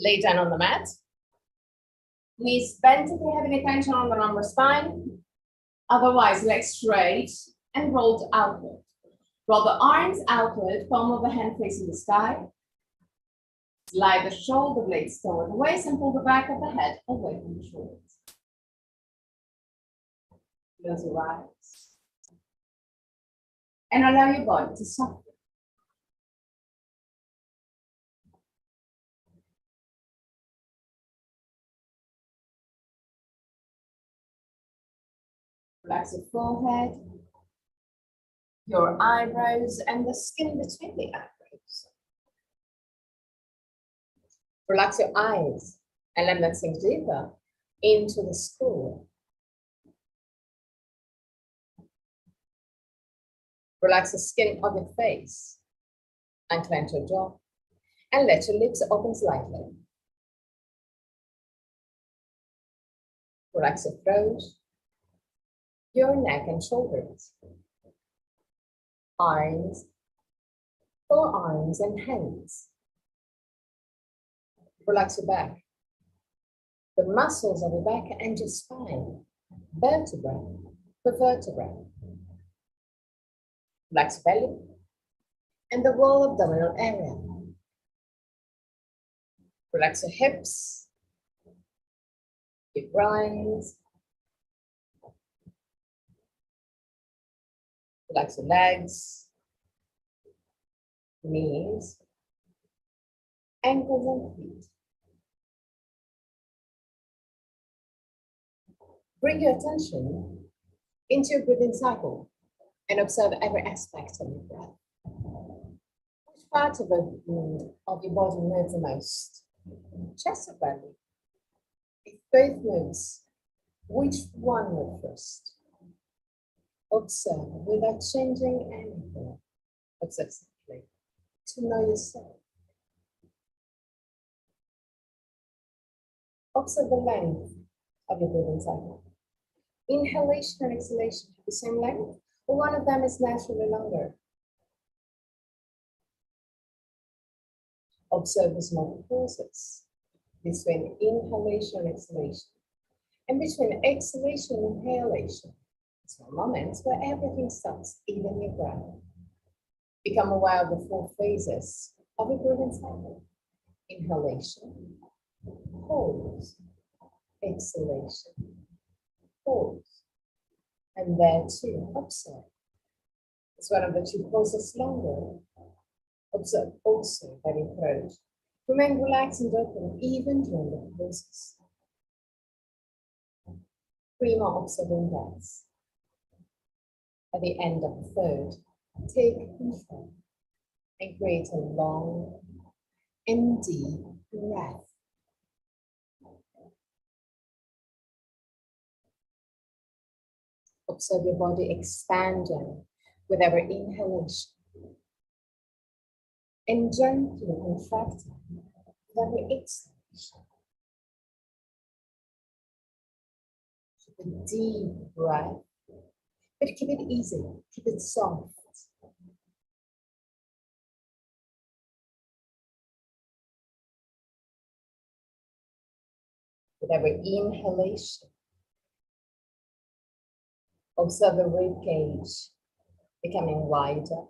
Lay down on the mat. Knees bent if you're having attention on the lumbar spine. Otherwise, legs straight and rolled outward. Roll the arms outward, palm of the hand facing the sky. Slide the shoulder blades toward the waist and pull the back of the head away from the shoulders. Close your eyes. And allow your body to soften. Relax your forehead, your eyebrows, and the skin between the eyebrows. Relax your eyes and let them sink deeper into the skull. Relax the skin of your face and clench your jaw and let your lips open slightly. Relax your throat, your neck and shoulders, arms, forearms and hands. Relax your back, the muscles of your back and your spine, vertebra per vertebra. Relax your belly and the whole abdominal area. Relax your hips, your groins. Relax your legs, knees, ankles and feet. Bring your attention into your breathing cycle and observe every aspect of your breath. Which part of your body moves the most? Chest or belly? If both moves, which one moves first? Observe without changing anything. Observe simply to know yourself. Observe the length of your breathing cycle. Inhalation and exhalation have the same length, or one of them is naturally longer. Observe the small pauses between inhalation and exhalation, and between exhalation and inhalation. Small moments where everything stops, even your breath. Become aware of the 4 phases of a breathing cycle. Inhalation, pause, exhalation, pause. And there too, observe. Is one of the 2 pauses longer? Observe also that your throat. Remain relaxed and open even during the pauses. 3 more observing breaths. At the end of the 3rd, take control and create a long and deep breath. Observe your body expanding with every inhalation and gently contracting with every exhalation. Keep a deep breath. But keep it easy, keep it soft. With every inhalation, observe the rib cage becoming wider.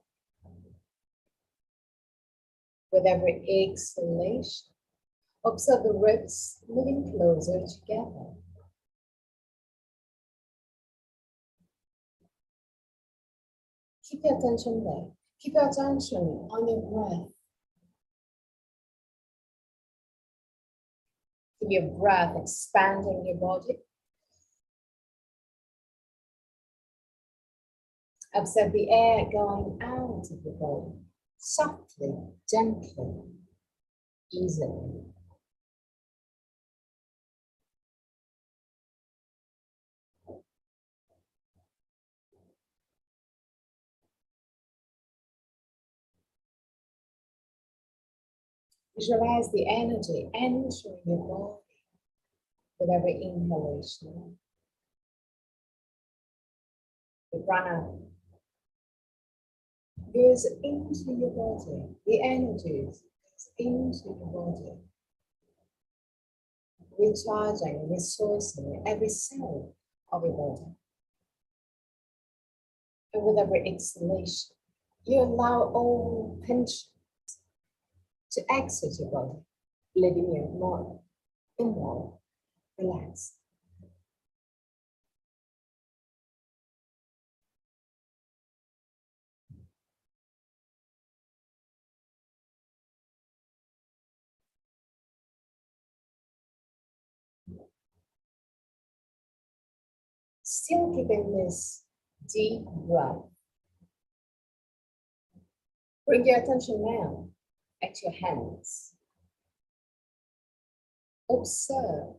With every exhalation, observe the ribs moving closer together. Keep your attention there. Keep your attention on your breath. Keep your breath expanding your body. Observe the air going out of your body, softly, gently, easily. Visualize the energy entering your body with every inhalation. The prana goes into your body. The energy goes into your body. recharging, resourcing every cell of your body. And with every exhalation, you allow all tension to exit your body, leaving you more and more relaxed. Still keeping this deep breath. Bring your attention now at your hands. Observe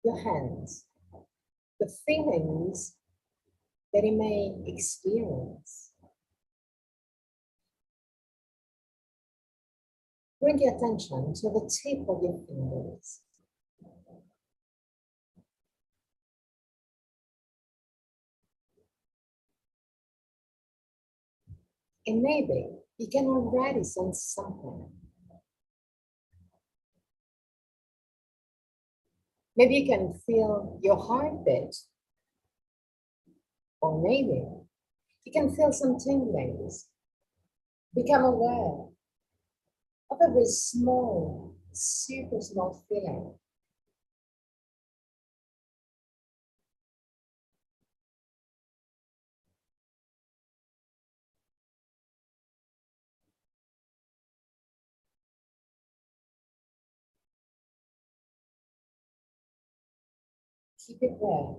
your hands, the feelings that you may experience. Bring your attention to the tip of your fingers. And maybe you can already sense something. Maybe you can feel your heartbeat. Or maybe you can feel some tinglings. Become aware of every small, super small feeling. Keep it there.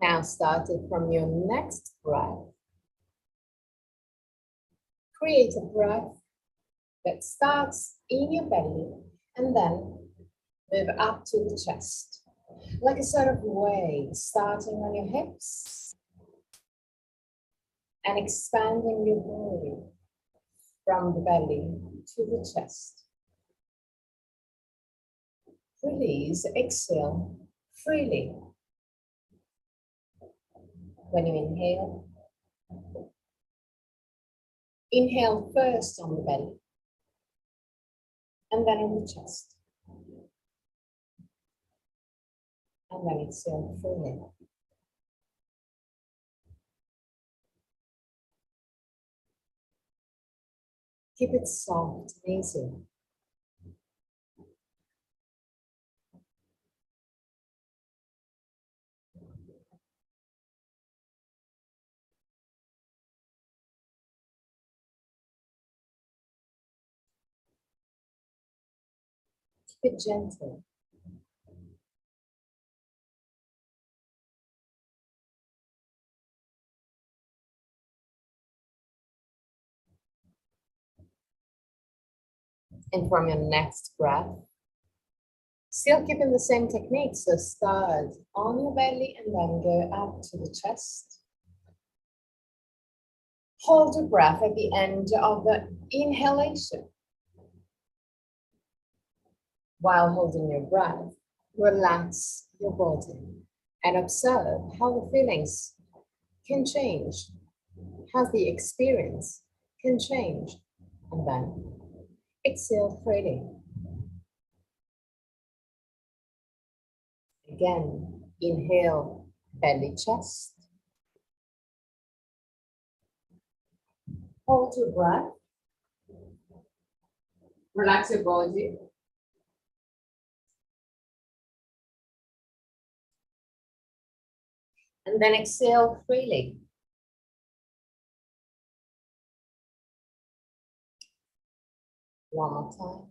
Now starting from your next breath, create a breath that starts in your belly and then move up to the chest. Like a sort of wave starting on your hips and expanding your body from the belly to the chest. Release, exhale freely. When you inhale first on the belly and then on the chest. And then exhale freely. Keep it soft and easy. Keep it gentle. And from your next breath, still keeping the same technique, so start on your belly and then go up to the chest. Hold your breath at the end of the inhalation. While holding your breath, relax your body and observe how the feelings can change, how the experience can change, and then exhale freely. Again, inhale, belly, chest. Hold your breath. Relax your body. And then exhale freely. One more time.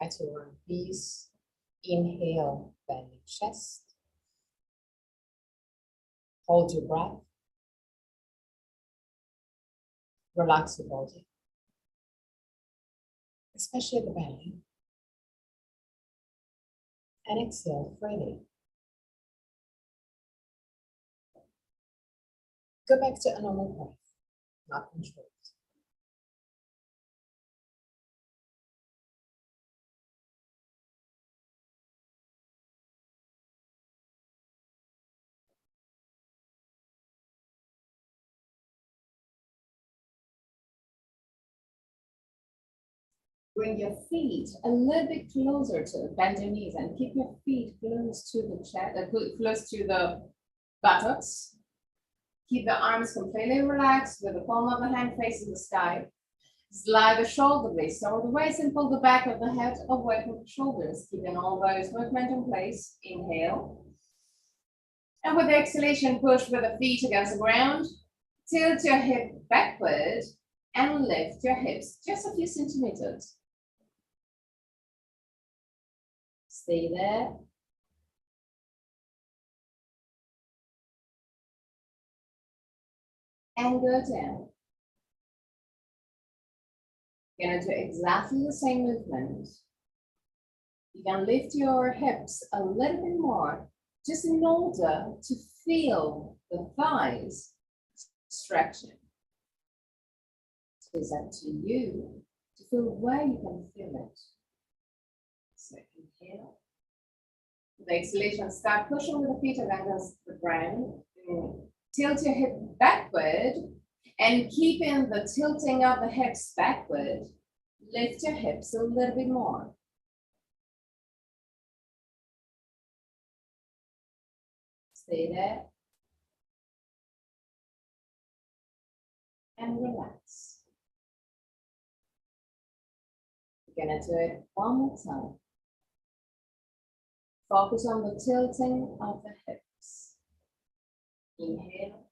At your own pace, inhale, belly, chest. Hold your breath. Relax your body, especially the belly. And exhale freely. Go back to a normal breath, not controlled. Bring your feet a little bit closer to bend your knees and keep your feet close to the chest, close to the buttocks. Keep the arms completely relaxed with the palm of the hand facing the sky. Slide the shoulder blades toward the waist and pull the back of the head away from the shoulders, keeping all those movement in place. Inhale. And with the exhalation, push with the feet against the ground. Tilt your hip backward and lift your hips just a few centimeters. Stay there. And go down. You're going to do exactly the same movement. You can lift your hips a little bit more, just in order to feel the thighs stretching. It's up to you to feel where you can feel it. So inhale. With the exhalation, start pushing with the feet against the ground. Tilt your hip backward, and keeping the tilting of the hips backward, lift your hips a little bit more. Stay there. And relax. We're gonna do it one more time. Focus on the tilting of the hips. Inhale.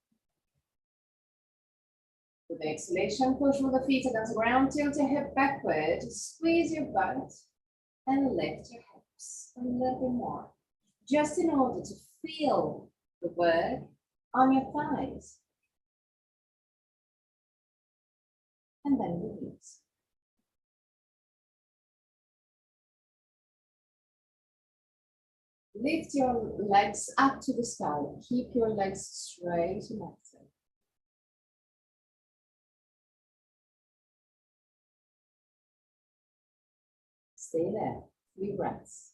With the exhalation, push with the feet against the ground, tilt your hip backward, squeeze your butt, and lift your hips a little bit more, just in order to feel the work on your thighs. And then release. Lift your legs up to the sky. Keep your legs straight and active. Stay there. 3 breaths.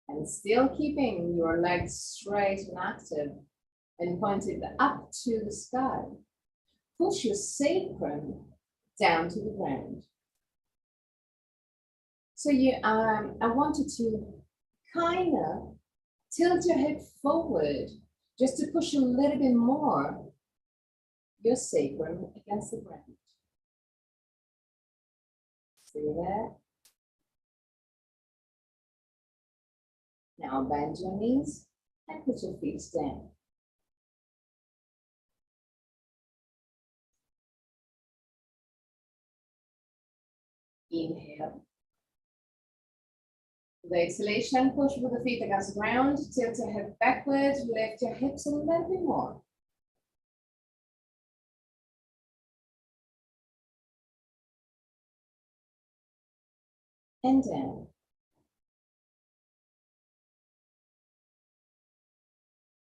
And still keeping your legs straight and active and pointed up to the sky. Push your sacrum down to the ground. So I wanted to kind of tilt your head forward just to push a little bit more your sacrum against the ground. See there? Now bend your knees and put your feet down. Inhale. With the exhalation, push with the feet against the ground, tilt your head backwards, lift your hips a little bit more. And down.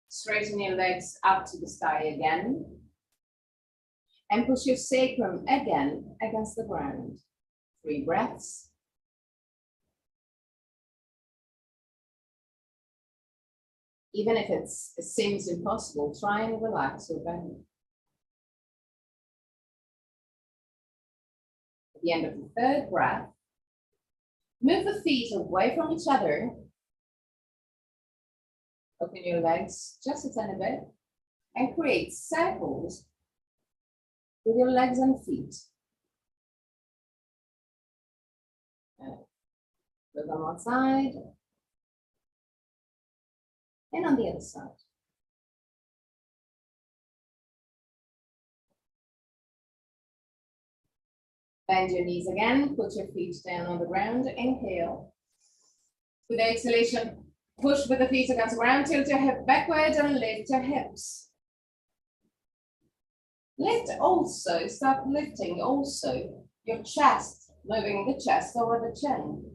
Straighten your legs up to the sky again. And push your sacrum again against the ground. 3 breaths. Even if it seems impossible, try and relax your belly. At the end of the 3rd breath, move the feet away from each other. Open your legs just a tiny bit and create circles with your legs and feet. Put them on one side and on the other side. Bend your knees again, put your feet down on the ground, inhale. With the exhalation, push with the feet against the ground, tilt your hip backwards and lift your hips. Lift also, start lifting also your chest, moving the chest over the chin.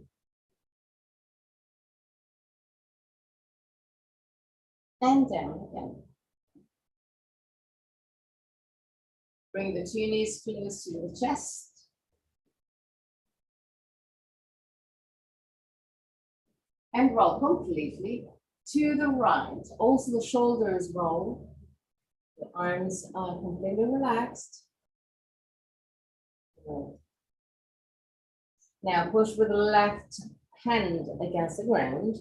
And down again. Bring the 2 knees close to the chest. And roll completely to the right. Also the shoulders roll. The arms are completely relaxed. Good. Now push with the left hand against the ground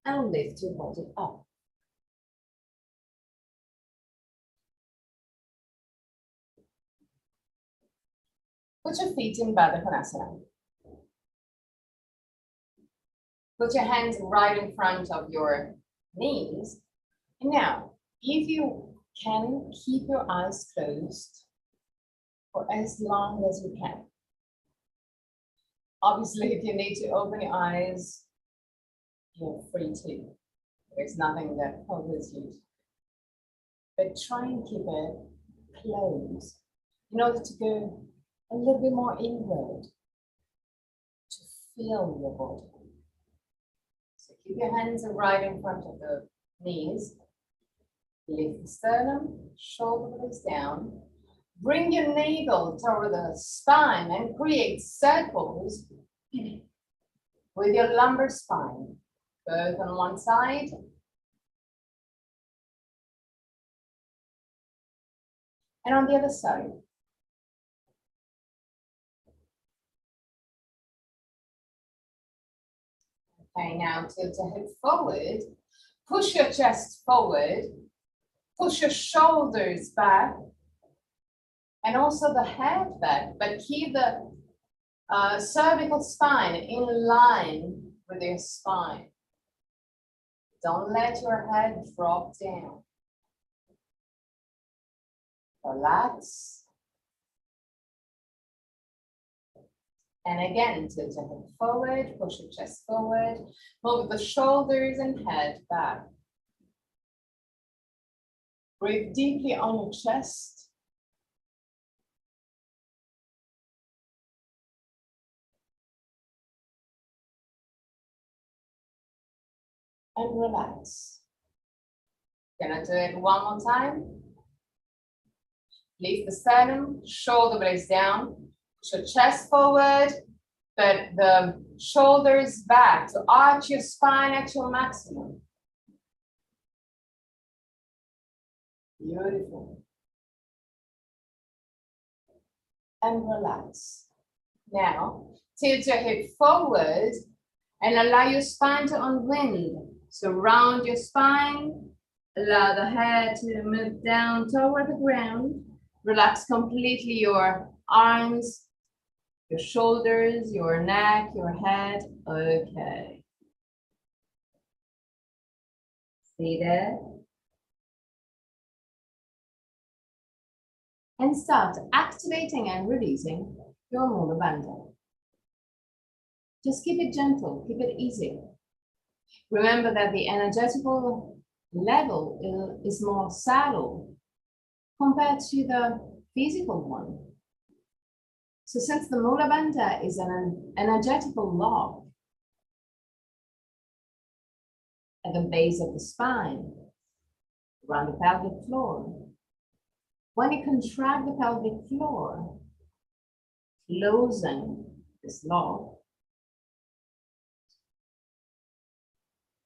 and lift your body up. Put your feet in Baddha Konasana. Put your hands right in front of your knees. And now, if you can, keep your eyes closed for as long as you can. Obviously, if you need to open your eyes, you're free to. There's nothing that hinders you. But try and keep it closed in order to go a little bit more inward, to feel your body. So keep your hands right in front of the knees. Lift the sternum, shoulder blades down. Bring your navel toward the spine and create circles with your lumbar spine, both on one side and on the other side. Okay, now tilt your head forward, push your chest forward, push your shoulders back, and also the head back, but keep the cervical spine in line with your spine. Don't let your head drop down. Relax. And again, tilt your head forward, push your chest forward, move the shoulders and head back. Breathe deeply on your chest. And relax. Gonna do it one more time. Lift the sternum, shoulder blades down, push your chest forward, but the shoulders back. So arch your spine at your maximum. Beautiful. And relax. Now, tilt your hip forward and allow your spine to unwind. So round your spine, allow the head to move down toward the ground. Relax completely your arms, your shoulders, your neck, your head. Okay. Stay there. And start activating and releasing your Mula Bandha. Just keep it gentle, keep it easy. Remember that the energetical level is more subtle compared to the physical one. So since the Mula Bandha is an energetical lock at the base of the spine, around the pelvic floor, when you contract the pelvic floor, closing this lock,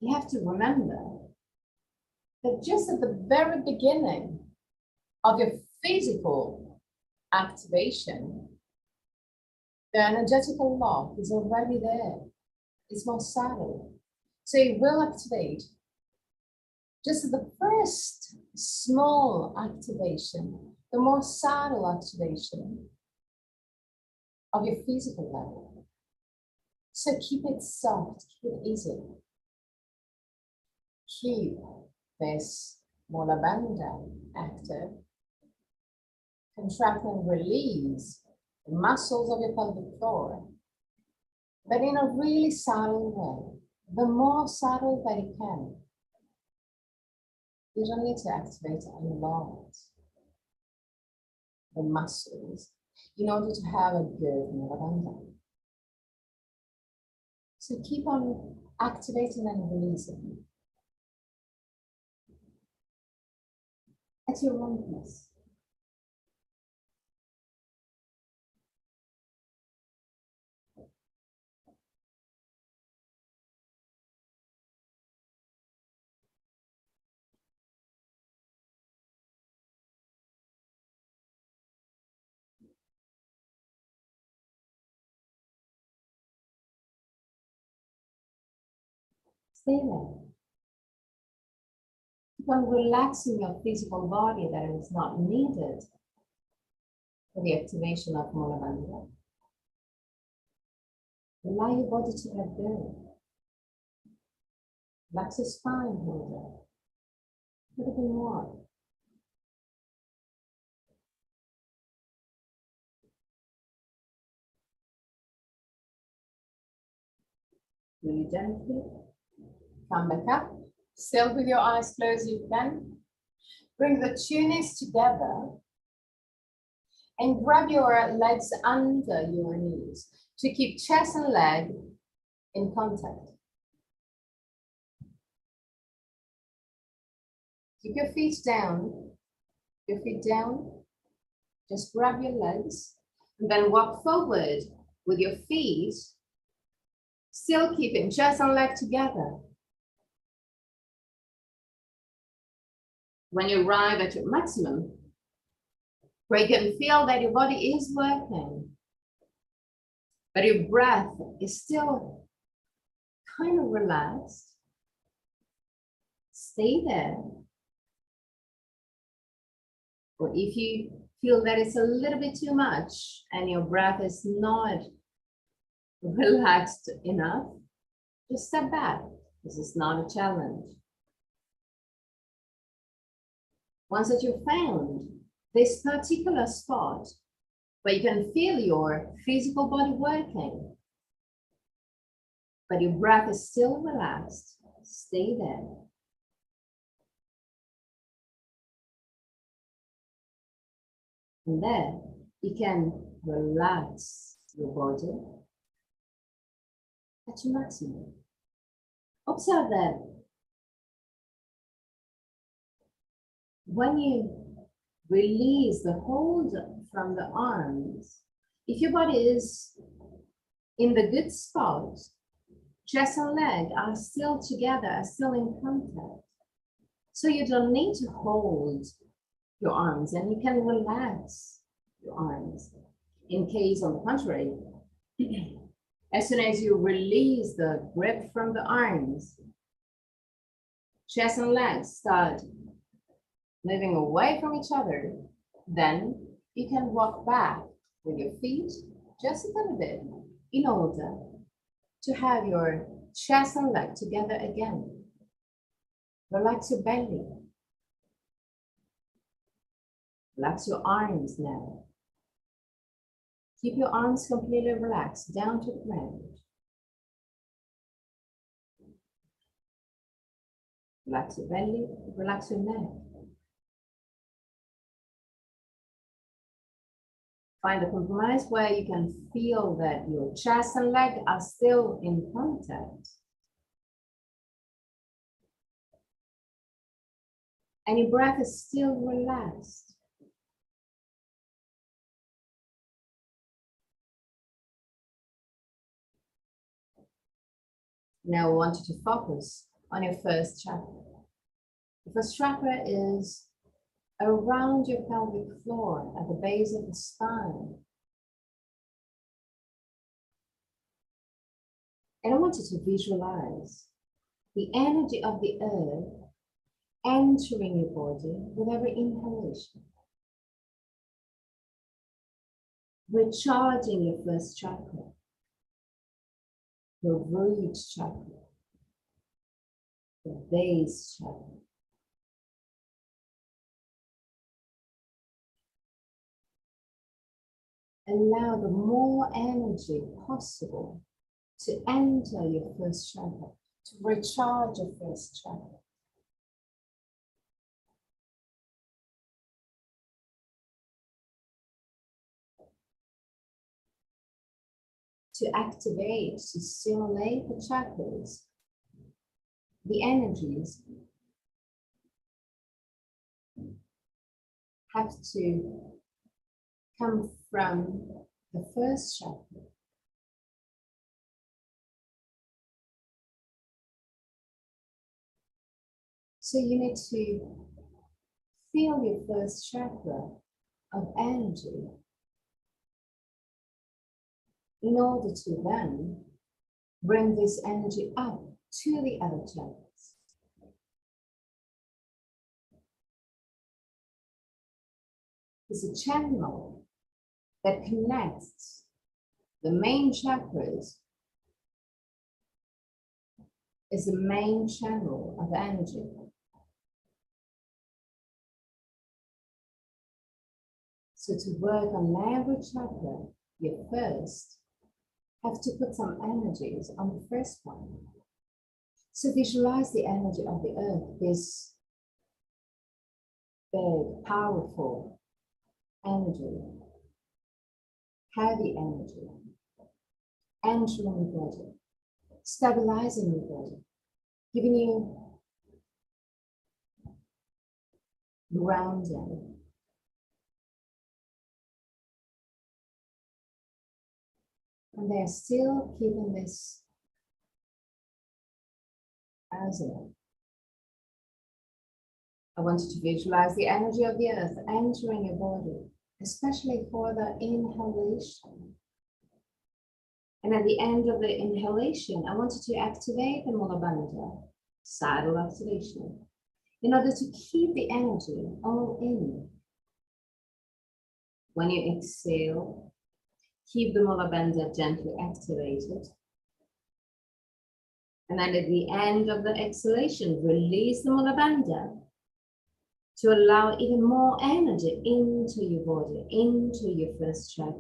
you have to remember that just at the very beginning of your physical activation, the energetical lock is already there. It's more subtle. So it will activate just at the first small activation, the more subtle activation of your physical level. So keep it soft, keep it easy. Keep this Mula Bandha active. Contract and release the muscles of your pelvic floor, but in a really subtle way. The more subtle that it can. You don't need to activate a lot the muscles in order to have a good Mula Bandha. So keep on activating and releasing at your own pace. Stay there. Keep on relaxing your physical body that is not needed for the activation of Mula Bandha. Allow your body to let go. Relax your spine, hold it. A little bit more. Really gently. Come back up. Still with your eyes closed, you can. Bring the tunics together and grab your legs under your knees to keep chest and leg in contact. Keep your feet down. Your feet down. Just grab your legs and then walk forward with your feet, still keeping chest and leg together. When you arrive at your maximum, where you can feel that your body is working, but your breath is still kind of relaxed, stay there. Or if you feel that it's a little bit too much and your breath is not relaxed enough, just step back. This is not a challenge. Once that you've found this particular spot where you can feel your physical body working, but your breath is still relaxed, stay there. And then you can relax your body at your maximum. Observe that when you release the hold from the arms, if your body is in the good spot, chest and leg are still together, are still in contact. So you don't need to hold your arms and you can relax your arms. In case, on the contrary, as soon as you release the grip from the arms, chest and legs start moving away from each other, then you can walk back with your feet just a little bit in order to have your chest and leg together again. Relax your belly. Relax your arms now. Keep your arms completely relaxed down to the ground. Relax your belly, relax your neck. Find a compromise where you can feel that your chest and leg are still in contact. And your breath is still relaxed. Now I want you to focus on your first chakra. The first chakra is around your pelvic floor at the base of the spine. And I want you to visualize the energy of the earth entering your body with every inhalation. Recharging your first chakra, your root chakra, the base chakra. Allow the more energy possible to enter your first chakra, to recharge your first chakra. To activate, to stimulate the chakras, the energies have to come from the first chakra. So you need to feel your first chakra of energy in order to then bring this energy up to the other chakras. It's a channel that connects the main chakras, is the main channel of energy. So to work on every chakra, you first have to put some energies on the first one. So visualize the energy of the earth, this big, powerful energy, heavy energy, entering your body, stabilizing your body, giving you grounding. And they're still keeping this as it. I want you to visualize the energy of the earth entering your body, especially for the inhalation. And at the end of the inhalation, I want you to activate the Mula Bandha, saddle activation, in order to keep the energy all in. When you exhale, keep the Mula Bandha gently activated. And then at the end of the exhalation, release the Mula Bandha to allow even more energy into your body, into your first chakra.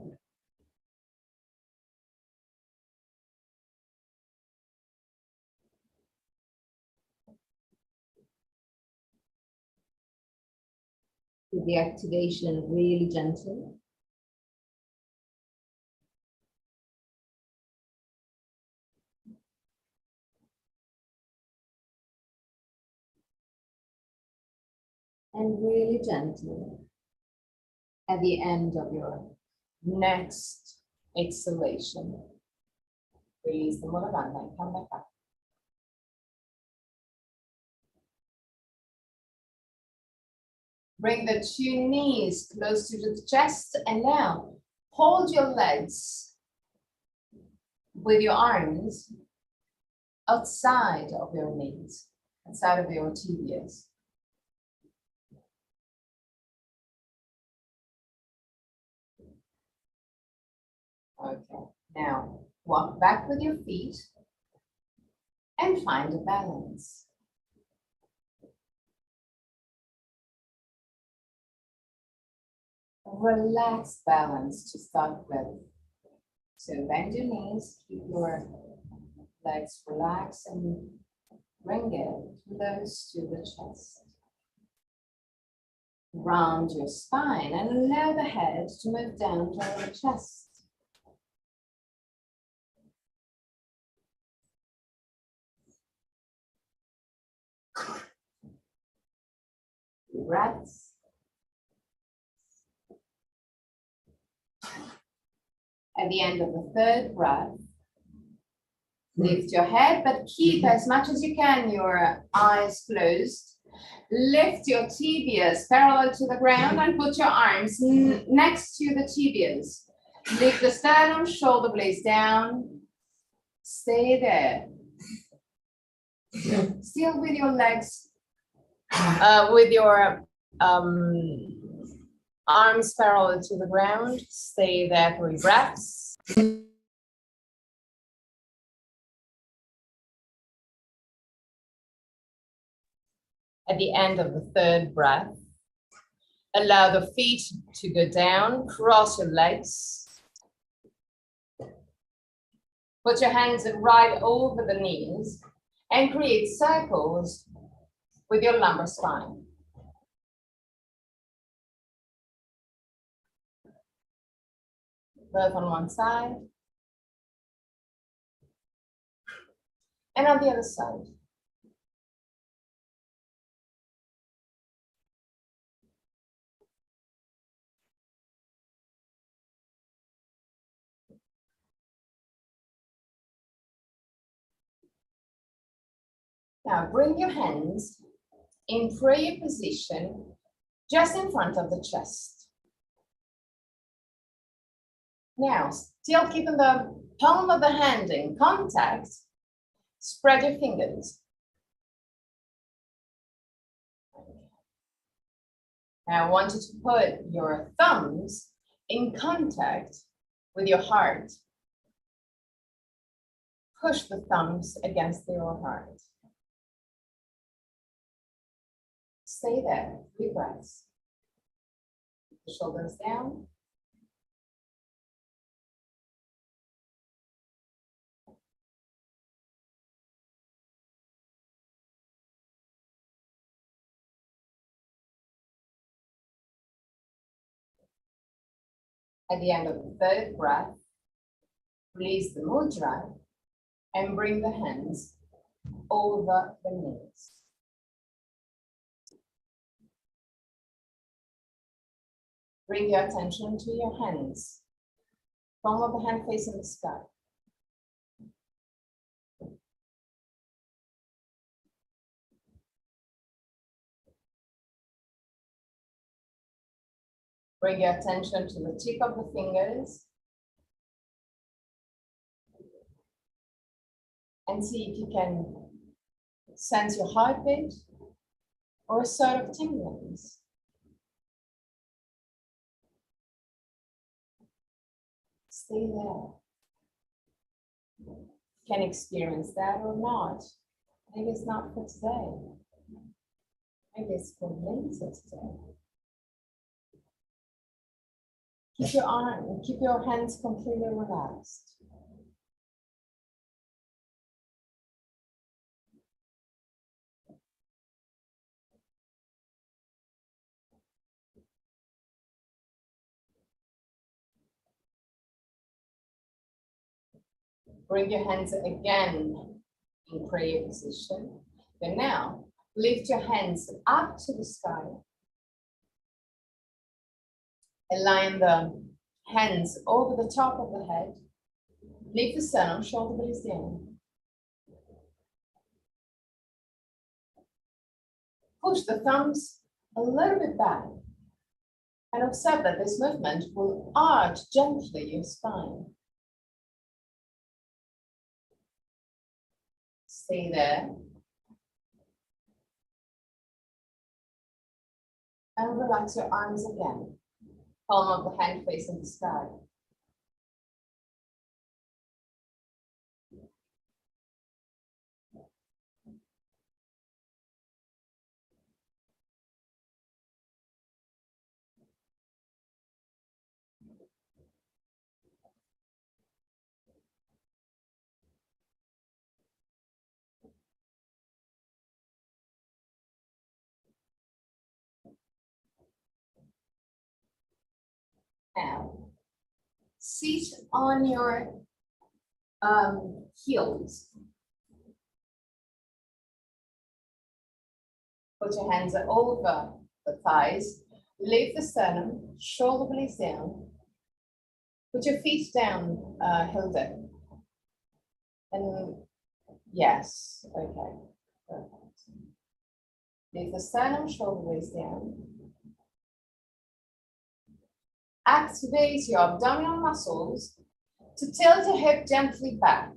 With the activation really gentle. And really gentle at the end of your next exhalation. Release the Mula Bandha and come back up. Bring the two knees close to the chest and now hold your legs with your arms outside of your knees, outside of your tibias. Okay, now walk back with your feet and find a balance. Relaxed balance to start with. So bend your knees, keep your legs relaxed and bring it close to the chest. Round your spine and allow the head to move down toward the chest. Breaths. At the end of the third breath, lift your head, but keep as much as you can your eyes closed. Lift your tibias parallel to the ground and put your arms next to the tibias. Lift the sternum, shoulder blades down. Stay there. Still with your legs, with your arms parallel to the ground. Stay there for 3 breaths. At the end of the third breath, allow the feet to go down, cross your legs. Put your hands right over the knees and create circles with your lumbar spine. Both on one side and on the other side. Now bring your hands in prayer position just in front of the chest. Now, still keeping the palm of the hand in contact, Spread your fingers. Now I want you to put your thumbs in contact with your heart. Push the thumbs against your heart. Stay there, 3 breaths. Keep the shoulders down. At the end of the 3rd breath, release the mudra and bring the hands over the knees. Bring your attention to your hands. Palm of the hand facing the sky. Bring your attention to the tip of the fingers. And see if you can sense your heartbeat or a sort of tinglings. Stay there. You can experience that or not. Maybe it's not for today. Maybe it's for later today. Keep your hands completely relaxed. Bring your hands again in prayer position. But now, lift your hands up to the sky. Align the hands over the top of the head. Leave the sternum, shoulder blades down. Push the thumbs a little bit back. And observe that this movement will arch gently your spine. Stay there. And relax your arms again. Palm of the hand facing the sky. Now, sit on your heels. Put your hands over the thighs. Lift the sternum, shoulder blades down. Put your feet down, Hilda. And yes, okay, perfect. Lift the sternum, shoulder blades down. Activate your abdominal muscles to tilt your hip gently back.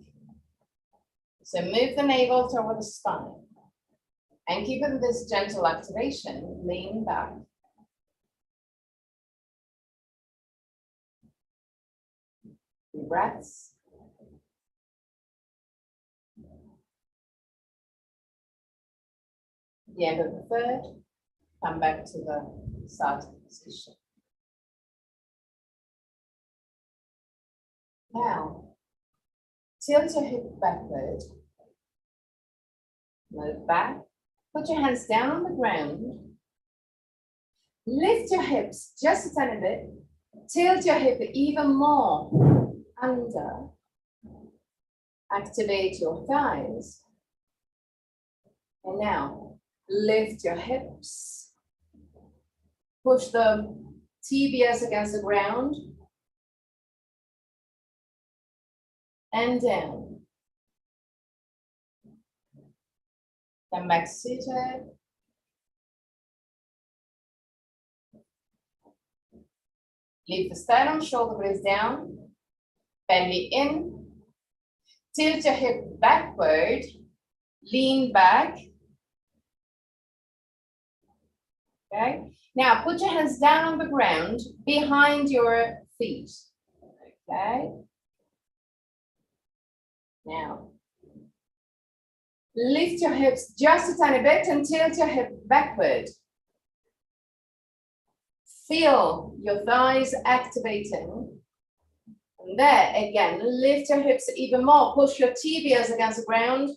So move the navel toward the spine. And keeping this gentle activation, lean back. Deep breaths. At the end of the 3rd, come back to the starting position. Now, tilt your hip backward. Move back. Put your hands down on the ground. Lift your hips just a tiny bit. Tilt your hip even more under. Activate your thighs. And now, lift your hips. Push the tibias against the ground. And down. Come back seated. Leave the sternum, shoulder blades down. Belly in. Tilt your hip backward, lean back. Okay. Now put your hands down on the ground behind your feet. Okay. Now lift your hips just a tiny bit and tilt your hip backward. Feel your thighs activating. And there, again, lift your hips even more. Push your tibias against the ground.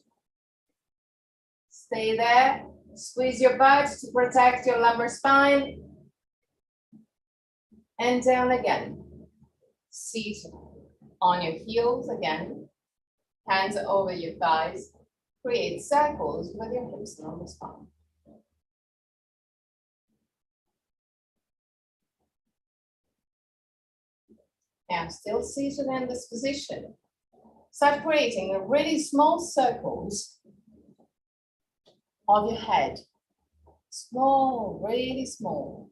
Stay there. Squeeze your butt to protect your lumbar spine. And down again. Seat on your heels again. Hands over your thighs. Create circles with your hips and lumbar spine. Now, still seated in this position. Start creating really small circles of your head. Small, really small.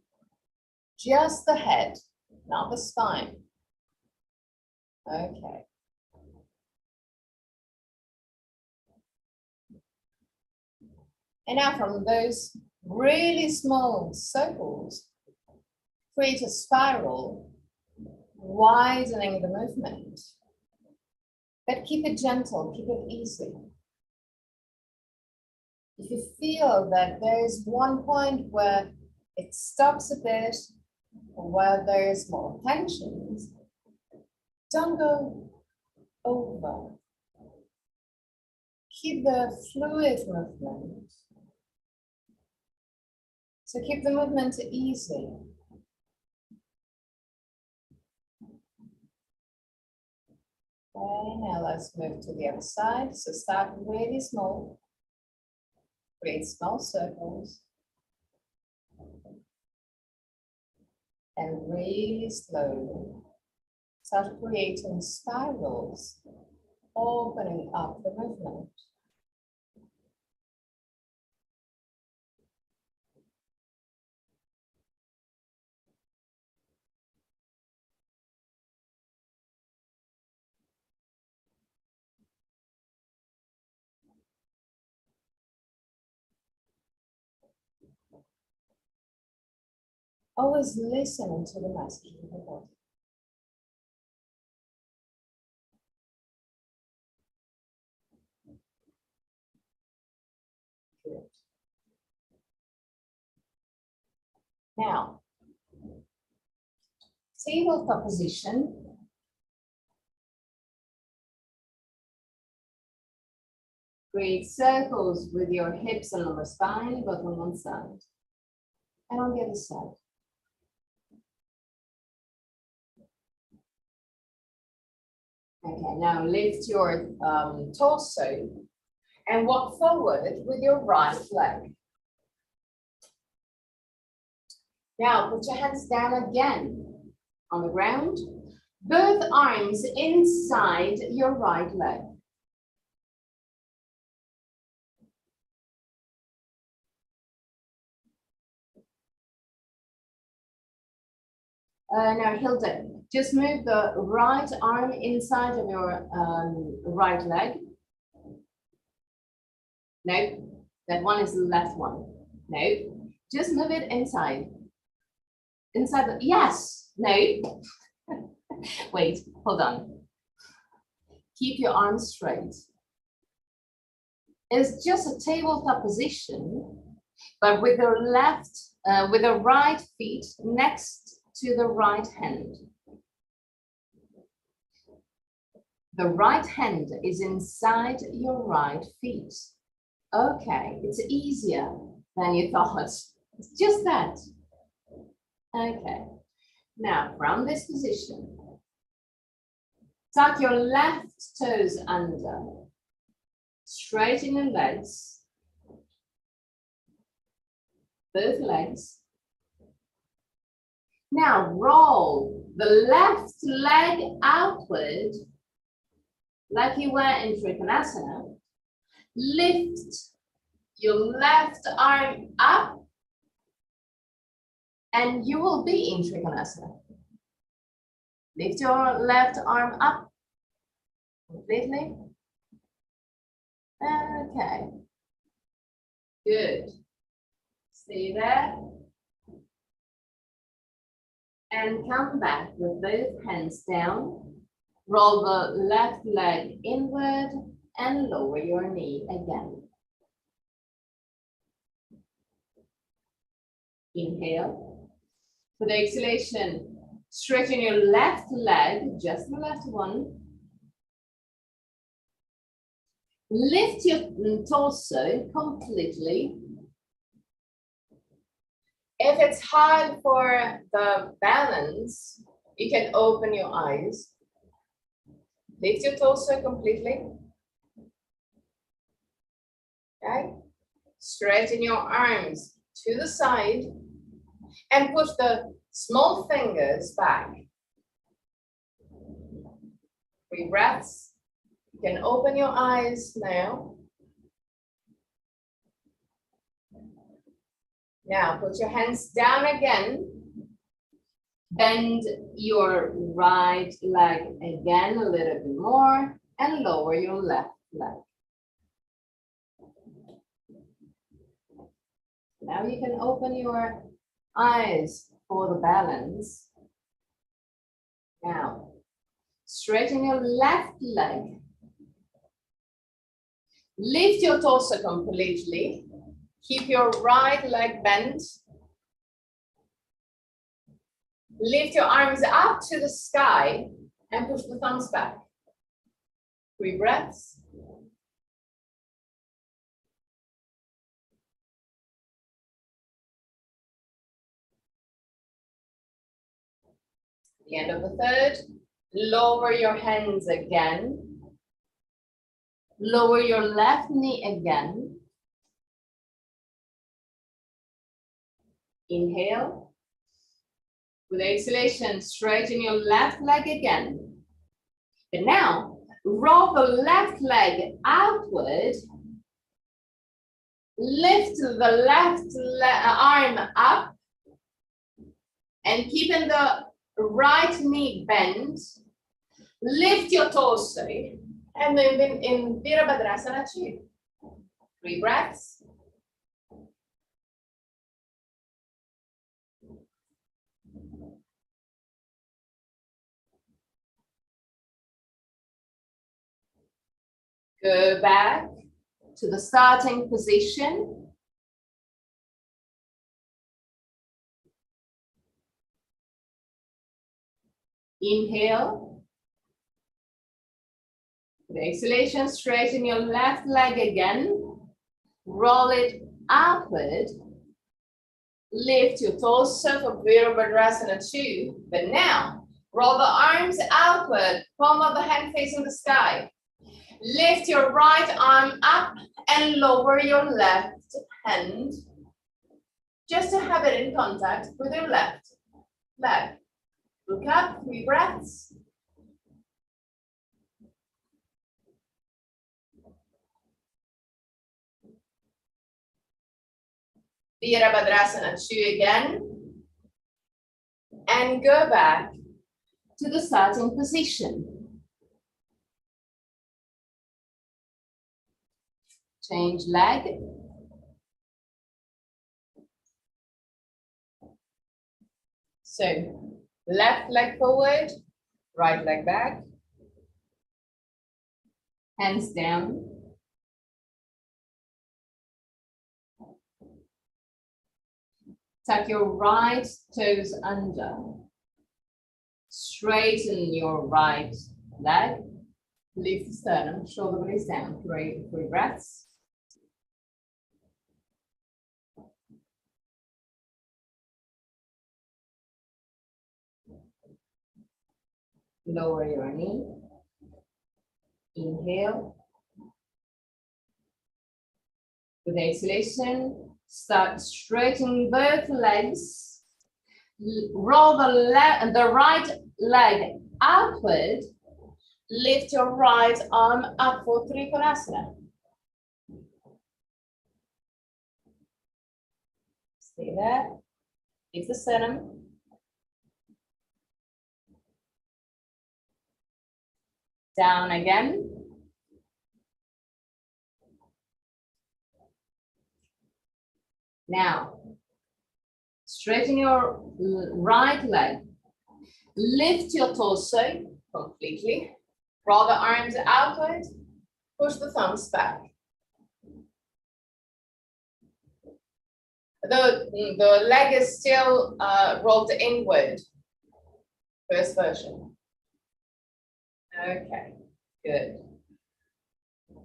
Just the head, not the spine. Okay. And now from those really small circles, create a spiral, widening the movement. But keep it gentle, keep it easy. If you feel that there is one point where it stops a bit, or where there is more tension, don't go over. Keep the fluid movement. So keep the movement easy. Okay, now let's move to the other side. So start really small. Create small circles. And really slowly start creating spirals, opening up the movement. Always listen to the message of the body. Good. Now, tabletop position. Create circles with your hips and lower spine, but on one side. And on the other side. Okay, now lift your torso and walk forward with your right leg. Now put your hands down again on the ground. Both arms inside your right leg. Now, Hilda, just move the right arm inside of your right leg. No, that one is the left one. No, just move it inside. Inside the, yes, no. Wait, hold on. Keep your arms straight. It's just a tabletop position, but with the with the right feet next to the right hand. The right hand is inside your right feet. Okay, it's easier than you thought. It's just that. Okay, now from this position, tuck your left toes under, straighten your legs, both legs. Now roll the left leg outward like you were in Trikonasana. Lift your left arm up and you will be in Trikonasana. Lift your left arm up completely Okay. Good. Stay there. And come back with both hands down. Roll the left leg inward and lower your knee again. Inhale. For the exhalation, straighten your left leg, just the left one. Lift your torso completely. If it's hard for the balance, you can open your eyes. Lift your torso completely. Okay. Straighten your arms to the side and push the small fingers back. 3 breaths. You can open your eyes now. Now put your hands down again. Bend your right leg again a little bit more and lower your left leg. Now you can open your eyes for the balance. Now, straighten your left leg. Lift your torso completely. Keep your right leg bent. Lift your arms up to the sky and push the thumbs back. 3 breaths. The end of the third, lower your hands again. Lower your left knee again. Inhale. With exhalation, straighten your left leg again. And now, roll the left leg outward. Lift the left arm up. And keeping the right knee bent. Lift your torso. And then in Virabhadrasana 2. 3 breaths. Go back to the starting position. Inhale. With exhalation, straighten your left leg again. Roll it upward. Lift your torso for Virabhadrasana 2. But now, roll the arms outward, palm of the hand facing the sky. Lift your right arm up and lower your left hand. Just to have it in contact with your left leg. Look up, 3 breaths. Virabhadrasana 2 again. And go back to the starting position. Change leg. So, left leg forward, right leg back. Hands down. Tuck your right toes under. Straighten your right leg. Lift the sternum, shoulder blades down. 3 breaths. Lower your knee. Inhale. With exhalation, start straightening both legs. Roll the right leg outward. Lift your right arm up for Trikonasana. Stay there. Lift the sternum. Down again. Now, straighten your right leg. Lift your torso completely. Roll the arms outward. Push the thumbs back. The leg is still rolled inward. First version. Okay, good.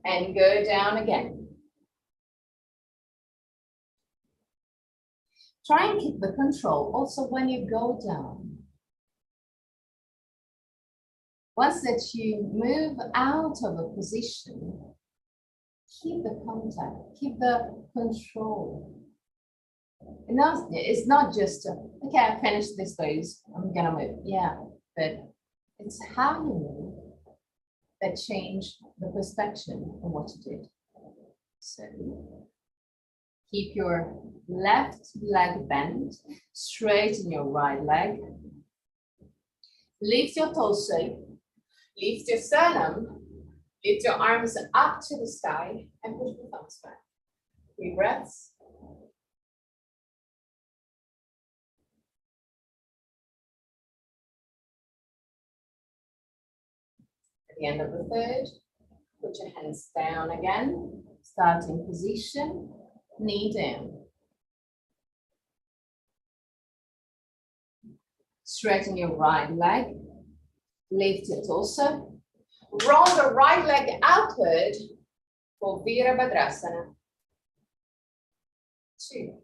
And go down again. Try and keep the control also when you go down. Once that you move out of a position, keep the contact, keep the control. It's not just, okay, I finished this pose, I'm gonna move. Yeah, but it's how you move that change the perception of what you did. So keep your left leg bent, straighten your right leg. Lift your torso, lift your sternum, lift your arms up to the sky and push the thumbs back. 3 breaths. At the end of the third, put your hands down again, starting position, knee down. Straighten your right leg, lift your torso, roll the right leg outward for Virabhadrasana. 2.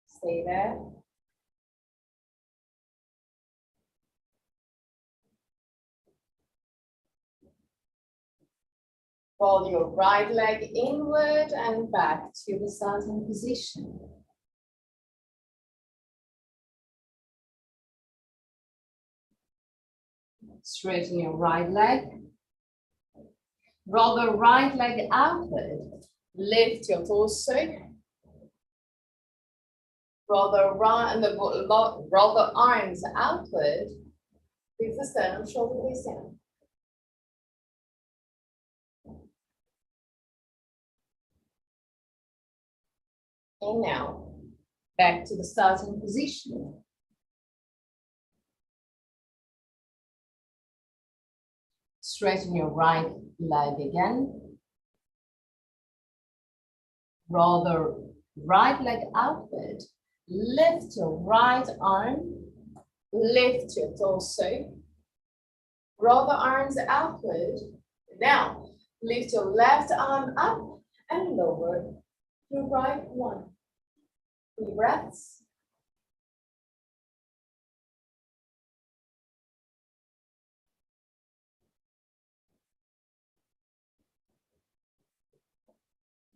Stay there. Roll your right leg inward and back to the starting position. Straighten your right leg. Roll the right leg outward. Lift your torso. Roll the arms outward. Lift the sternum, shoulder blades down. And now, back to the starting position. Straighten your right leg again. Roll the right leg outward. Lift your right arm. Lift your torso. Roll the arms outward. Now, lift your left arm up and lower your right one. 3 breaths.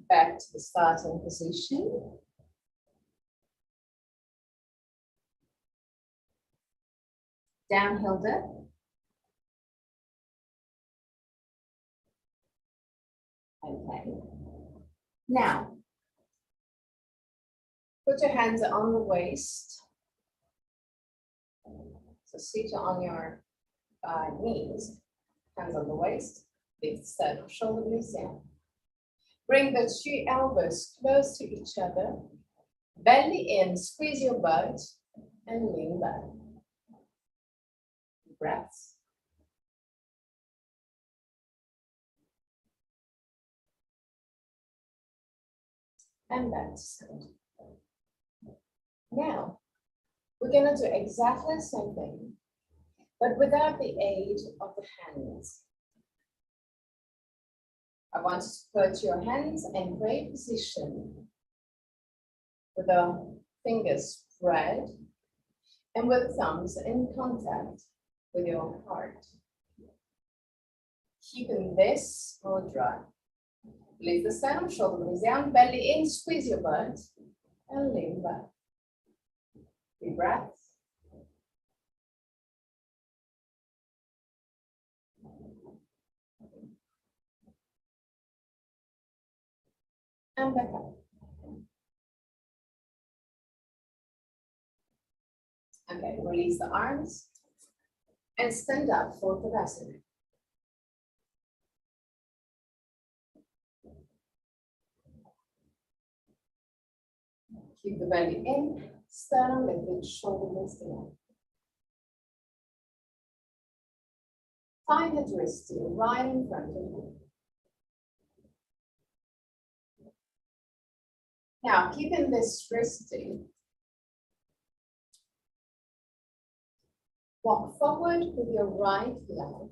Back to the starting position. Downhill dip. Okay. Now, put your hands on the waist. So sit on your knees, hands on the waist, lift the sternum, shoulder blades down. Bring the 2 elbows close to each other. Belly in, squeeze your butt, and lean back. Breaths. And back to center. Now, we're going to do exactly the same thing, but without the aid of the hands. I want you to put your hands in great position with the fingers spread and with thumbs in contact with your heart. Keeping this mudra. Lift the sternum, shoulder blades down, belly in, squeeze your butt, and lean back. 3 breaths. And back up. Okay, release the arms and stand up for Tadasana. Keep the belly in, sternum lifted, shoulder blades down. Find the wrist right in front of you. Now, keeping this wristing, walk forward with your right leg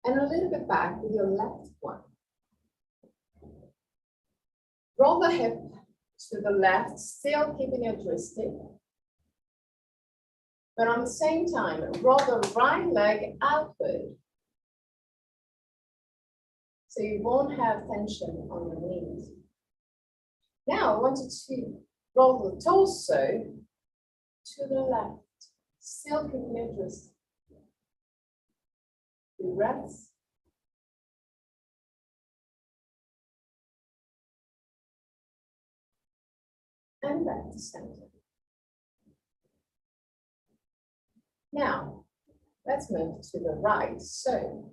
and a little bit back with your left one. Roll the hip to the left, still keeping your wristing. But on the same time, roll the right leg outward so you won't have tension on your knees. Now, I want you to roll the torso to the left, still keeping your wrist. Deep breaths. And back to center. Now, let's move to the right. So,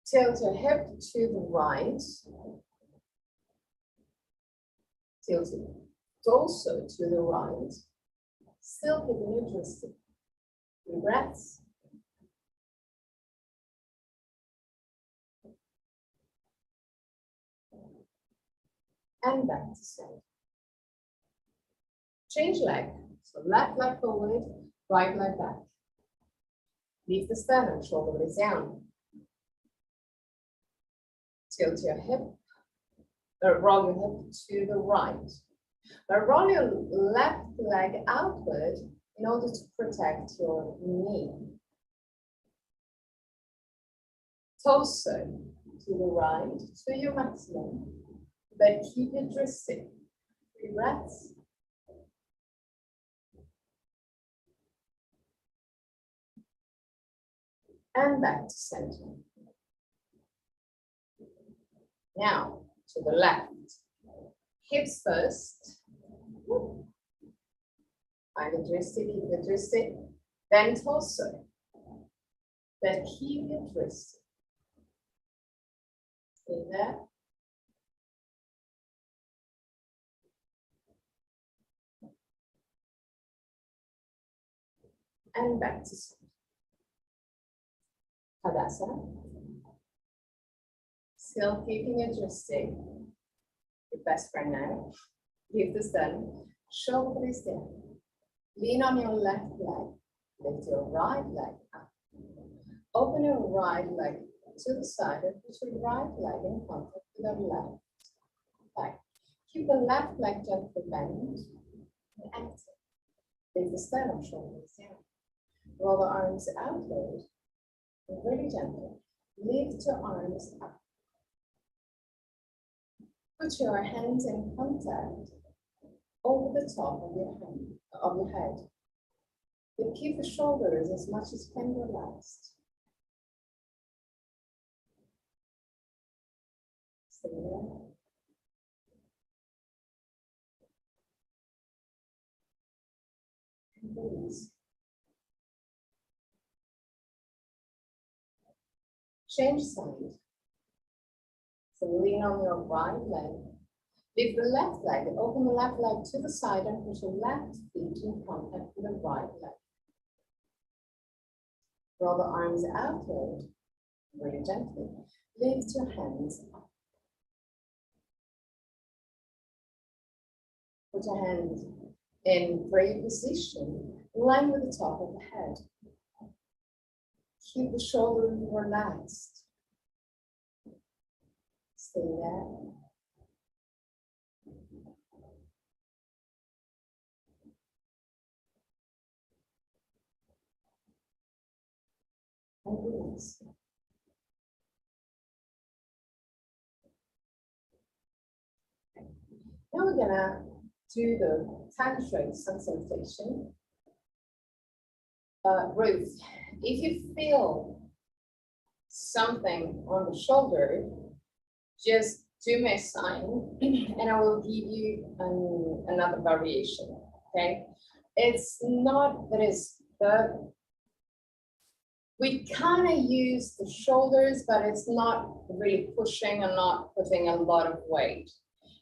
tilt your hip to the right. Tilt your torso to the right. Still keeping your twist. Deep breaths. And back to center. Change leg. So left leg forward, right leg back. Leave the sternum, shoulder blades down. Tilt your hip, or roll your hip to the right. But roll your left leg outward in order to protect your knee. Torso to the right, to your maximum, but keep it twisting. 3 breaths. And back to center. Now, to the left. Hips first. Find the twisting, keep the twisting. Then torso. Then keep your twist. Stay there. And back to center. Tadasana. Still keeping your twisting. Your best friend now. Leave this done. Shoulder blades down. Lean on your left leg. Lift your right leg up. Open your right leg to the side and put your right leg in contact with your left leg. Keep the left leg gently bent and active. Lift the sternum, shoulders down. Roll the arms outward and really gently. Lift your arms up. Put your hands in contact over the top of your head. But keep the shoulders as much as can relaxed. Stay there. And release. Change side. So lean on your right leg. Lift the left leg and open the left leg to the side and put your left feet in contact with the right leg. Roll the arms outward, very gently. Lift your hands up. Put your hands in prayer position, in line with the top of the head. Keep the shoulders relaxed. Stay there. And release. Now we're gonna do the Tantric sun salutation. Ruth, if you feel something on the shoulder, just do me a sign and I will give you another variation, okay? It's not that it's the, we kind of use the shoulders, but it's not really pushing and not putting a lot of weight.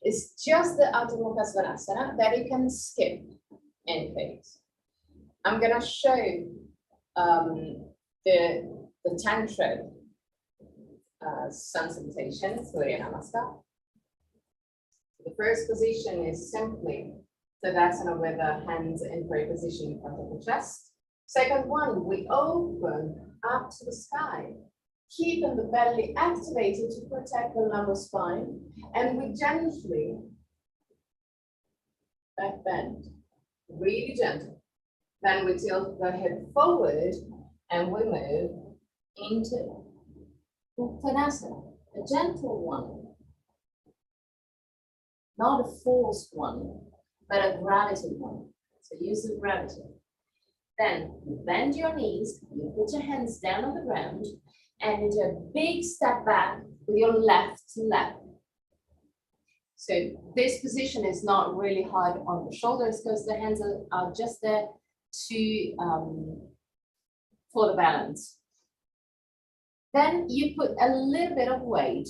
It's just the Adho Mukha Svanasana that you can skip in phase. I'm gonna show the Tantric sun salutation, Surya Namaskar. The first position is simply Tadasana with the hands in prayer position in front of the chest. Second one, we open up to the sky, keeping the belly activated to protect the lumbar spine, and we gently back bend, really gentle. Then we tilt the head forward and we move into Uttanasana, a gentle one. Not a forced one, but a gravity one. So use the gravity. Then you bend your knees, you put your hands down on the ground, and you do a big step back with your left leg. So this position is not really hard on the shoulders because the hands are just there to for the balance. Then you put a little bit of weight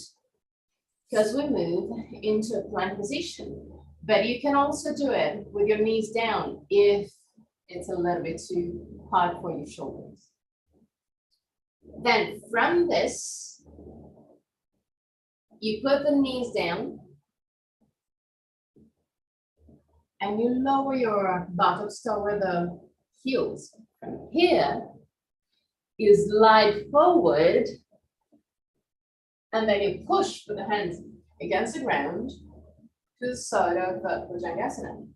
because we move into a plank position, but you can also do it with your knees down if it's a little bit too hard for your shoulders. Then from this, you put the knees down and you lower your buttocks toward the heels. From here, you slide forward and then you push with the hands against the ground to the side of Bhujangasana.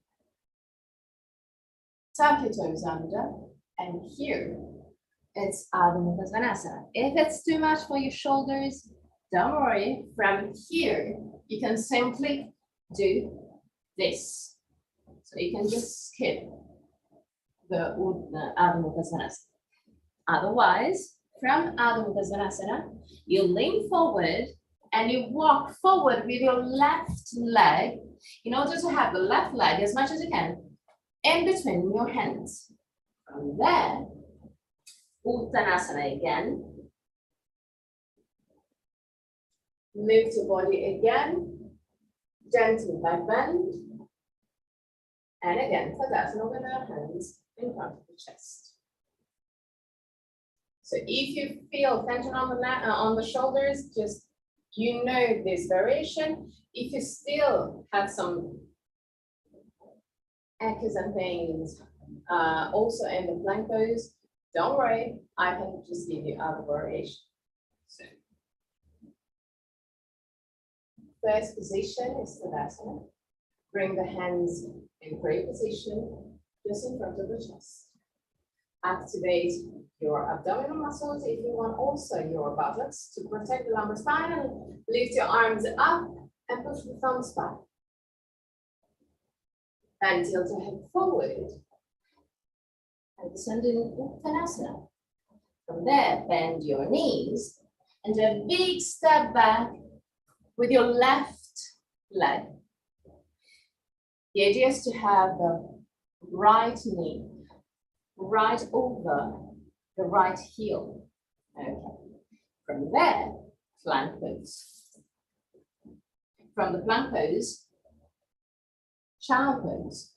Tuck your toes under, and here it's Adho Mukha Svanasana. If it's too much for your shoulders, don't worry. From here, you can simply do this. So you can just skip the Adho Mukha Svanasana. Otherwise, from Adho Mukha Svanasana, you lean forward and you walk forward with your left leg in order to have the left leg as much as you can in between your hands. From there, Uttanasana again. Move your body again, gentle back bend. And again, Tadasana with our hands in front of the chest. So if you feel tension on the shoulders, just you know this variation. If you still have some aches and pains, also in the plank pose, don't worry, I can just give you other variation. So, first position is Tadasana. Bring the hands in prayer position, just in front of the chest. Activate your abdominal muscles if you want, also your buttocks to protect the lumbar spine, and lift your arms up and push the thumbs back. Then tilt your head forward and descend in Uttanasana. From there, bend your knees and do a big step back with your left leg. The idea is to have the right knee right over the right heel. Okay. From there, plank pose. From the plank pose, child pose.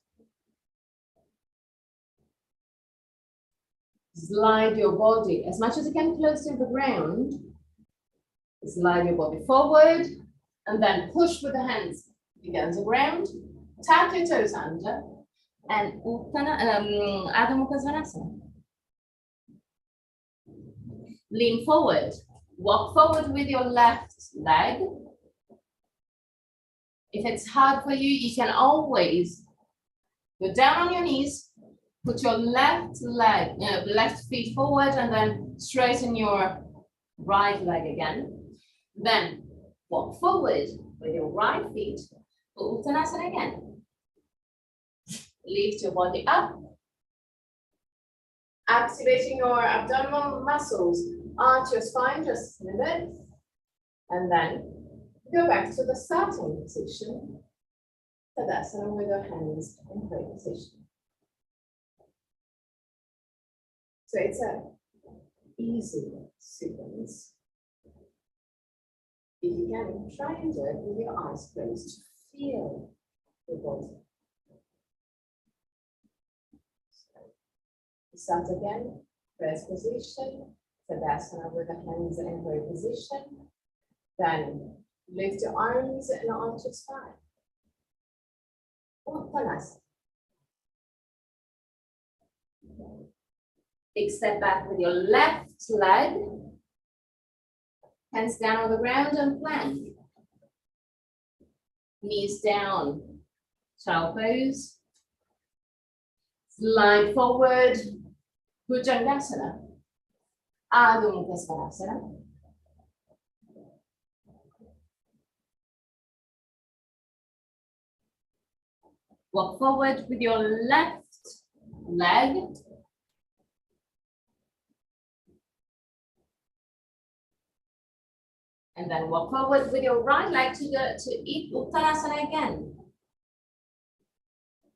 Slide your body as much as you can close to the ground. Slide your body forward and then push with the hands against the ground. Tap your toes under and Adho Mukha Svanasana. Lean forward. Walk forward with your left leg. If it's hard for you, you can always go down on your knees, put your left leg, left feet forward, and then straighten your right leg again. Then walk forward with your right feet, Uttanasana again. Lift your body up, activating your abdominal muscles, arch your spine just a bit, and then go back to the starting position, Tadasana with your hands in prayer position. So it's an easy sequence. If you can, try and do it with your eyes closed feel the body. So, start again, first position, Tadasana with the hands in embryo position. Then lift your arms and onto spine. Uttanasana. Big step back with your left leg. Hands down on the ground and plank. Knees down, child pose. Slide forward, Bhujangasana. Adho Mukha Svanasana. Walk forward with your left leg. And then walk forward with your right leg to Uttanasana again.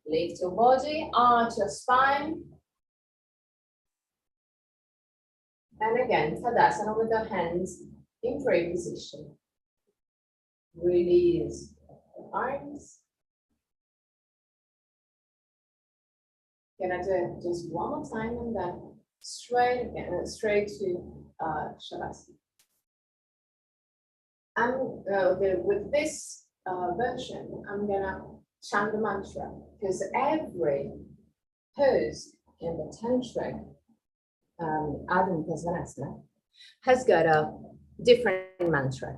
Lift your body, arch your spine. And again, Tadasana with the hands in prayer position. Release the arms. Gonna do it just one more time and then straight again, straight to Shavasana. With this version, I'm gonna chant the mantra because every pose in the Tantric Adho Mukha Svanasana has got a different mantra.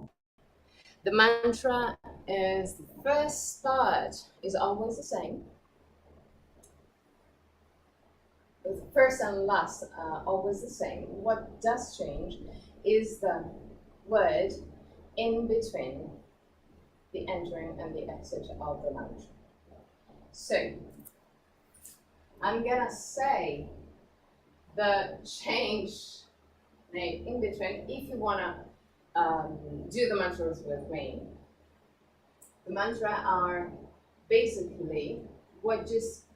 The mantra is the first part is always the same. The first and last are always the same. What does change is the word in between the entering and the exit of the mantra. So I'm gonna say the change name in between if you wanna do the mantras with me. The mantra are basically what just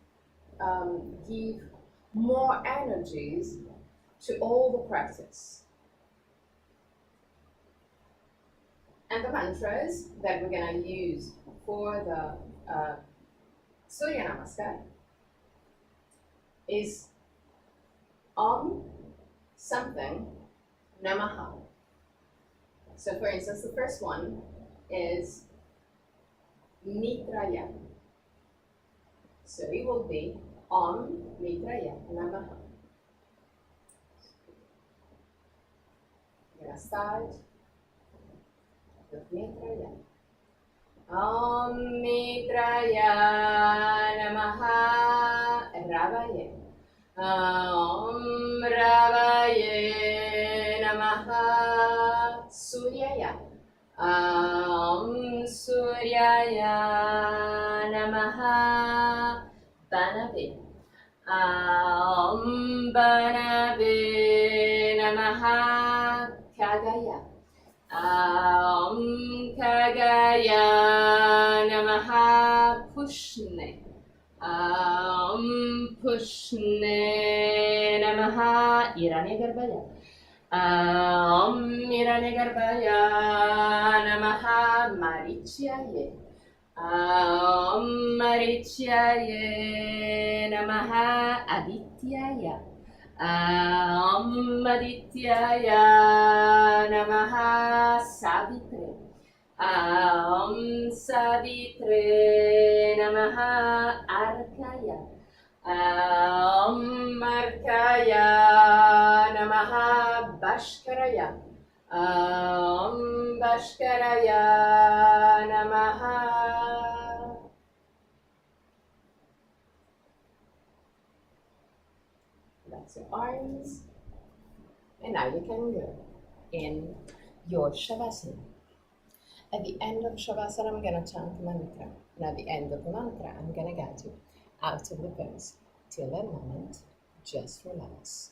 give more energies to all the practice. And the mantras that we're going to use for the Surya Namaskar is Om something Namaha. So for instance, the first one is Mitraya. So it will be Om Mitraya Namaha. We're going to start with Mitraya. Om Mitraya Namaha Ravaye. Om Ravaye Namaha Suryaya. Om Suryaya Namaha Banave. Om Banave Namaha Kagaya. Om Kagaya Namaha Pushne. Om Pushne Namaha Irane Garbaya. Om Irane Garbaya Namaha Marichyaye. Om Marichyaye Namaha Adityaya. Om Adityaya Namaha Savitre. Om Savitre Namaha Arkaya. Om Arkaya Namaha Bashkaraya. Om Bashkaraya Namaha. That's your arms. And now you can go in your Shavasana. At the end of Shavasana, I'm going to chant the mantra. And at the end of the mantra, I'm going to get you out of the pose. Till that moment, just relax.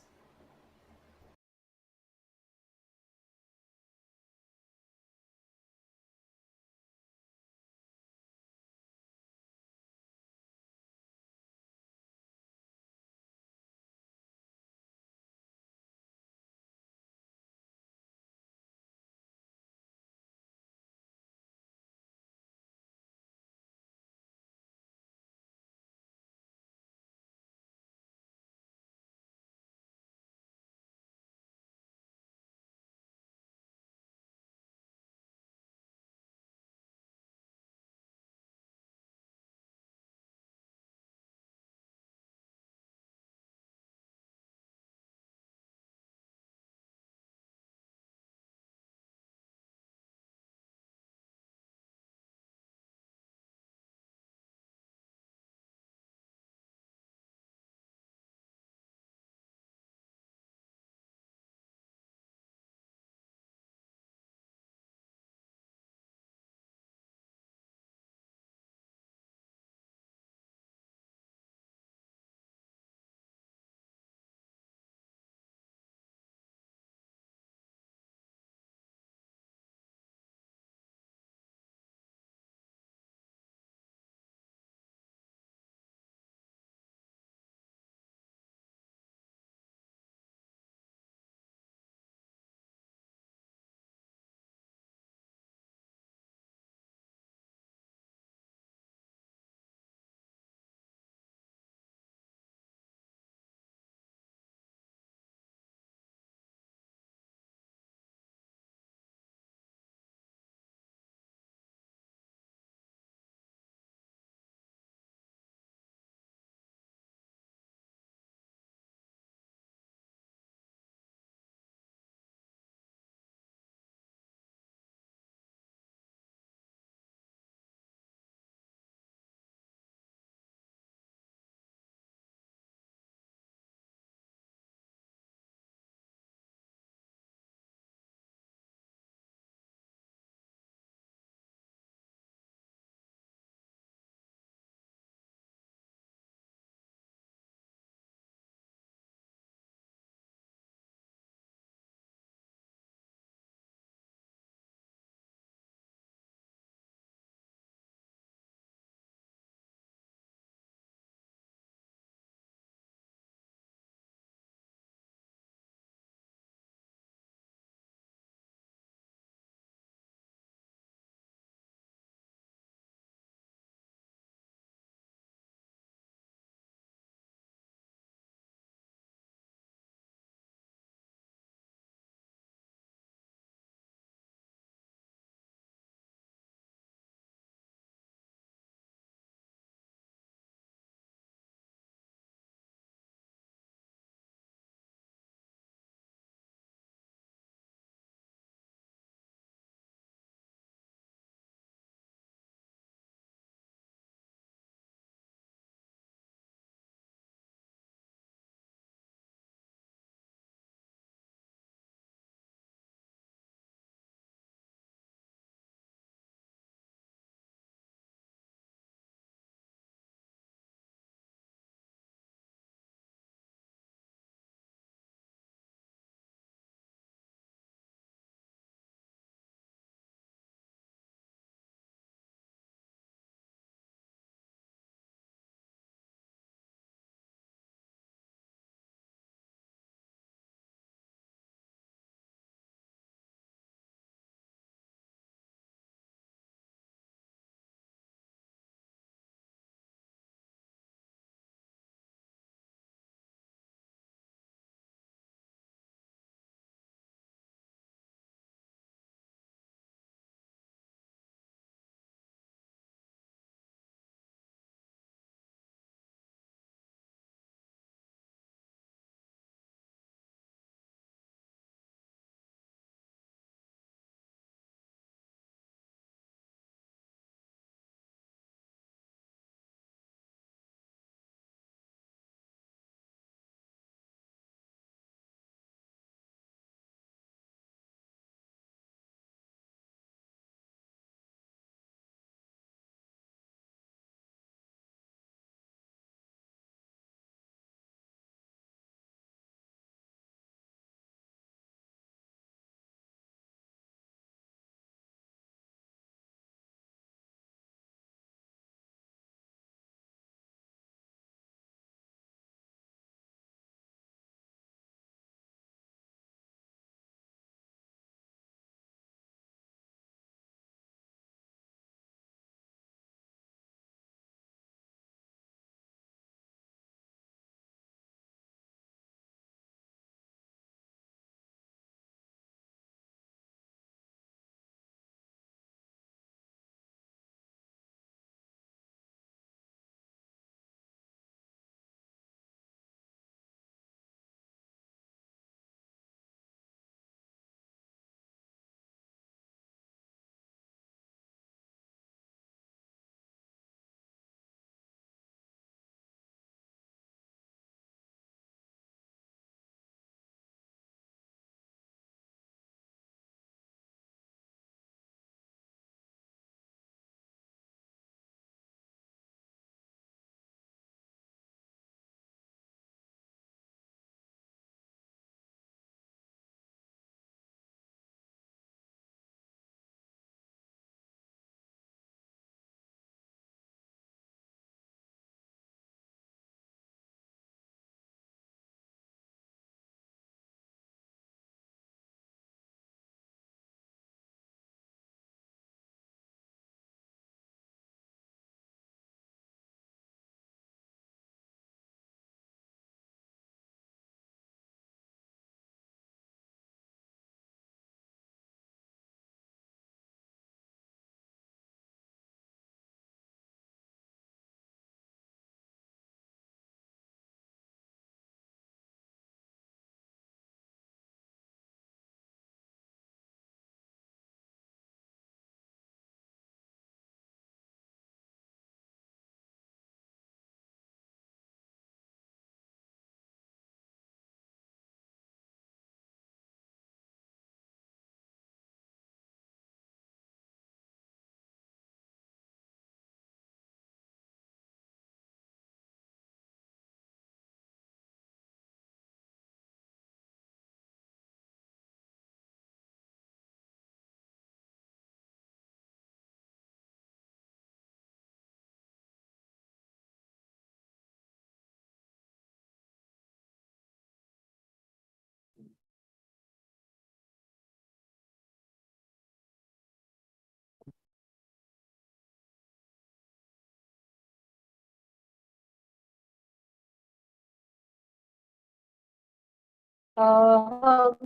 Om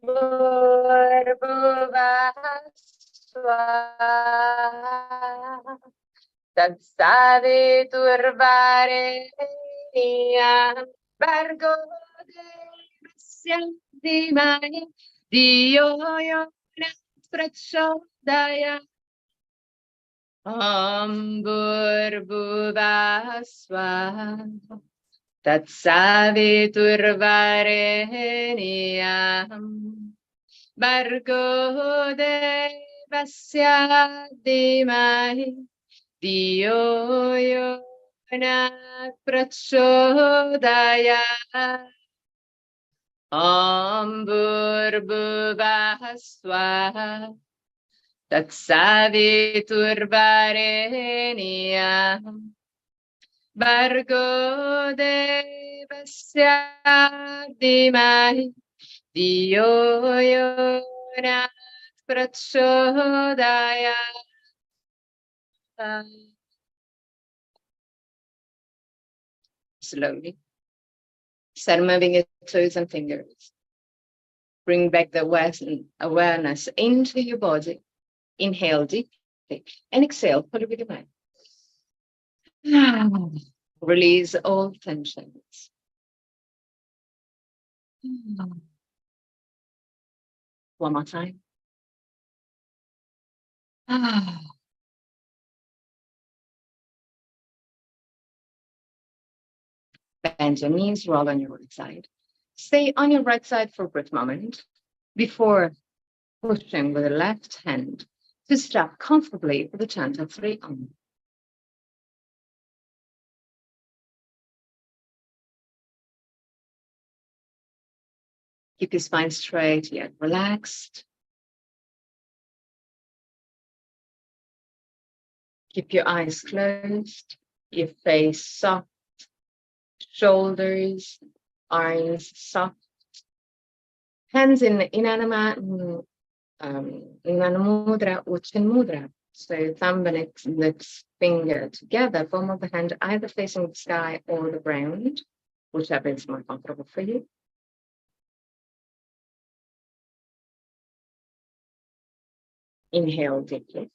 Bhurvuvah Swaha Tatsaviturvarenyam Bhargo Devasya Dhimahi Dhiyo Yo Na Prachodaya Om Bhurvuvah Swaha Tatsaviturvarenyam Bhargo Devasya Dhimahi Dhiyo Yo Na Prachodaya Om Bhurvuvah Swaha Tatsaviturvarenyam Bhargo Devasya Dhimahi Dhiyo Yo Na Prachodaya. Slowly. Start moving your toes and fingers. Bring back the awareness into your body. Inhale deeply and exhale fully with your mind. Release all tensions. One more time. Bend your knees, roll on your right side. Stay on your right side for a brief moment before pushing with the left hand to step comfortably for the chant of 3 Om. Keep your spine straight yet relaxed. Keep your eyes closed, your face soft, shoulders, arms soft, hands in Inanamudra or Chin Mudra. So thumb and index finger together, palm of the hand either facing the sky or the ground, whichever is more comfortable for you. Inhale deeply.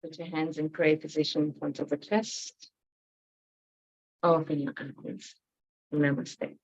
Put your hands in prayer position in front of the chest. Open your eyes. Namaste.